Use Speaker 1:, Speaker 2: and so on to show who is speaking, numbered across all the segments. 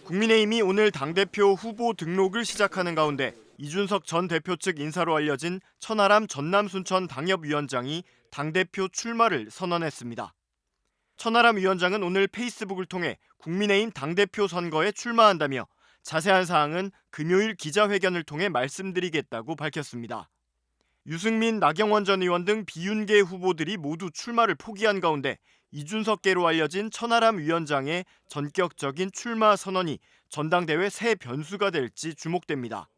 Speaker 1: 국민의힘이 오늘 당대표 후보 등록을 시작하는 가운데 이준석 전 대표 측 인사로 알려진 천하람 전남 순천 당협위원장이 당대표 출마를 선언했습니다. 천하람 위원장은 오늘 페이스북을 통해 국민의힘 당대표 선거에 출마한다며 자세한 사항은 금요일 기자회견을 통해 말씀드리겠다고 밝혔습니다. 유승민, 나경원 전 의원 등 비윤계 후보들이 모두 출마를 포기한 가운데 이준석계로 알려진 천하람 위원장의 전격적인 출마 선언이 전당대회 새 변수가 될지 주목됩니다.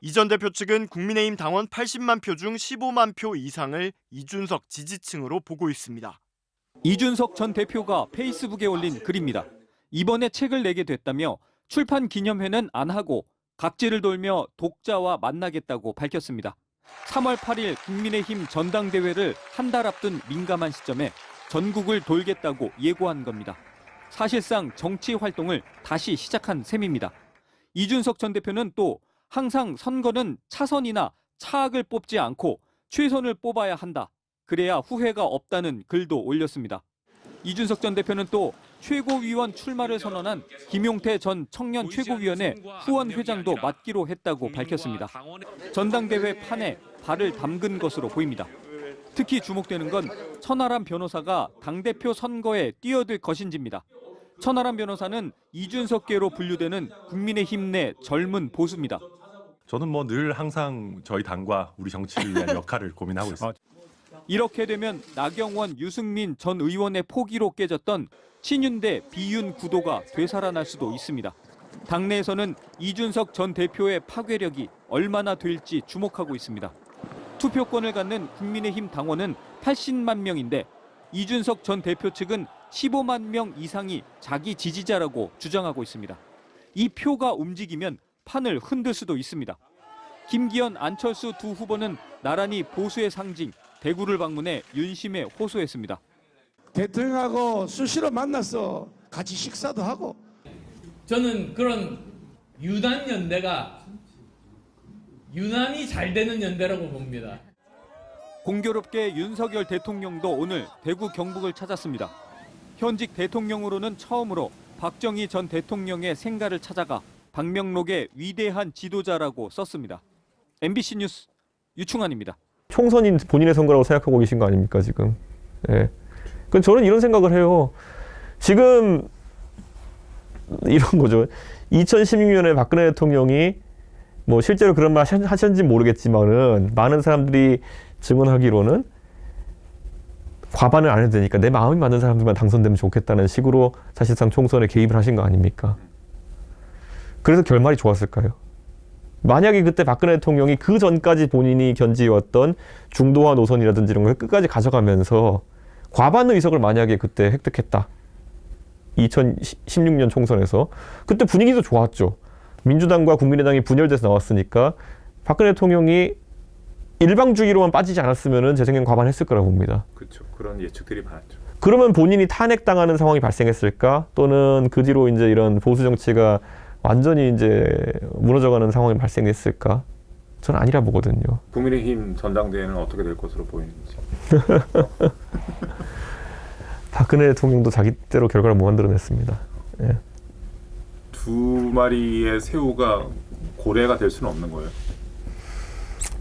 Speaker 1: 이 전 대표 측은 국민의힘 당원 80만 표 중 15만 표 이상을 이준석 지지층으로 보고 있습니다.
Speaker 2: 이준석 전 대표가 페이스북에 올린 글입니다. 이번에 책을 내게 됐다며 출판 기념회는 안 하고 각지를 돌며 독자와 만나겠다고 밝혔습니다. 3월 8일 국민의힘 전당대회를 한 달 앞둔 민감한 시점에 전국을 돌겠다고 예고한 겁니다. 사실상 정치 활동을 다시 시작한 셈입니다. 이준석 전 대표는 또 항상 선거는 차선이나 차악을 뽑지 않고 최선을 뽑아야 한다. 그래야 후회가 없다는 글도 올렸습니다. 이준석 전 대표는 또 최고위원 출마를 선언한 김용태 전 청년 최고위원회 후원회장도 맡기로 했다고 밝혔습니다. 전당대회 판에 발을 담근 것으로 보입니다. 특히 주목되는 건 천하람 변호사가 당대표 선거에 뛰어들 것인지입니다. 천하람 변호사는 이준석계로 분류되는 국민의힘 내 젊은 보수입니다.
Speaker 3: 저는 늘 항상 저희 당과 우리 정치를 위한 역할을 고민하고 있습니다.
Speaker 2: 이렇게 되면 나경원, 유승민 전 의원의 포기로 깨졌던 친윤 대 비윤 구도가 되살아날 수도 있습니다. 당내에서는 이준석 전 대표의 파괴력이 얼마나 될지 주목하고 있습니다. 투표권을 갖는 국민의힘 당원은 80만 명인데 이준석 전 대표 측은 15만 명 이상이 자기 지지자라고 주장하고 있습니다. 이 표가 움직이면 판을 흔들 수도 있습니다. 김기현, 안철수 두 후보는 나란히 보수의 상징 대구를 방문해 윤심에 호소했습니다.
Speaker 4: 대통령하고 수시로 만나서 같이 식사도 하고.
Speaker 5: 저는 그런 유난 연대가 유난히 잘 되는 연대라고 봅니다.
Speaker 2: 공교롭게 윤석열 대통령도 오늘 대구 경북을 찾았습니다. 현직 대통령으로는 처음으로 박정희 전 대통령의 생가를 찾아가 방명록에 위대한 지도자라고 썼습니다. MBC 뉴스 유충환입니다.
Speaker 6: 총선이 본인의 선거라고 생각하고 계신 거 아닙니까 지금? 예. 그럼 저는 이런 생각을 해요. 지금 이런 거죠. 2016년에 박근혜 대통령이 실제로 그런 말 하셨는지 모르겠지만은 많은 사람들이 증언하기로는 과반을 안 해도 되니까 내 마음이 맞는 사람들만 당선되면 좋겠다는 식으로 사실상 총선에 개입을 하신 거 아닙니까? 그래서 결말이 좋았을까요? 만약에 그때 박근혜 대통령이 그 전까지 본인이 견지해왔던 중도화 노선이라든지 이런 걸 끝까지 가져가면서 과반 의석을 만약에 그때 획득했다. 2016년 총선에서. 그때 분위기도 좋았죠. 민주당과 국민의당이 분열돼서 나왔으니까 박근혜 대통령이 일방주의로만 빠지지 않았으면 제 생각엔 과반했을 거라고 봅니다.
Speaker 3: 그렇죠. 그런 예측들이 많았죠.
Speaker 6: 그러면 본인이 탄핵당하는 상황이 발생했을까? 또는 그 뒤로 이제 이런 보수 정치가 완전히 이제 무너져가는 상황이 발생했을까? 저는 아니라 보거든요.
Speaker 3: 국민의힘 전당대회는 어떻게 될 것으로 보이는지.
Speaker 6: 박근혜 대통령도 자기대로 결과를 못 만들어냈습니다. 예.
Speaker 3: 두 마리의 새우가 고래가 될 수는 없는 거예요.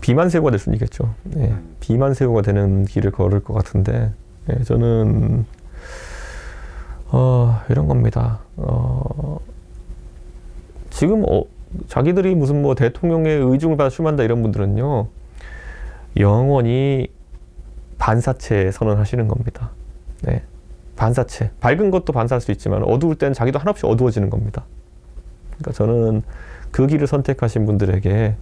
Speaker 6: 비만새우가 될 수는 있겠죠. 예. 비만새우가 되는 길을 걸을 것 같은데 저는 이런 겁니다. 지금 자기들이 무슨 대통령의 의중을 받아 출마한다 이런 분들은요 영원히 반사체 선언하시는 겁니다. 네. 반사체. 밝은 것도 반사할 수 있지만 어두울 땐 자기도 한없이 어두워지는 겁니다. 그러니까 저는 그 길을 선택하신 분들에게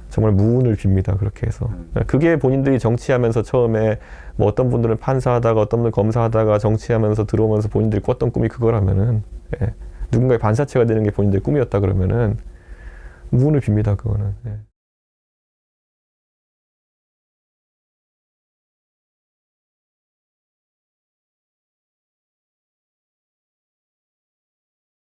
Speaker 6: 정말 무운을 빕니다. 그렇게 해서. 그게 본인들이 정치하면서 처음에 어떤 분들은 판사하다가 어떤 분들은 검사하다가 정치하면서 들어오면서 본인들이 꿨던 꿈이 그거라면은 누군가의 반사체가 되는 게 본인들의 꿈이었다 그러면은 무운을 빕니다. 그거는.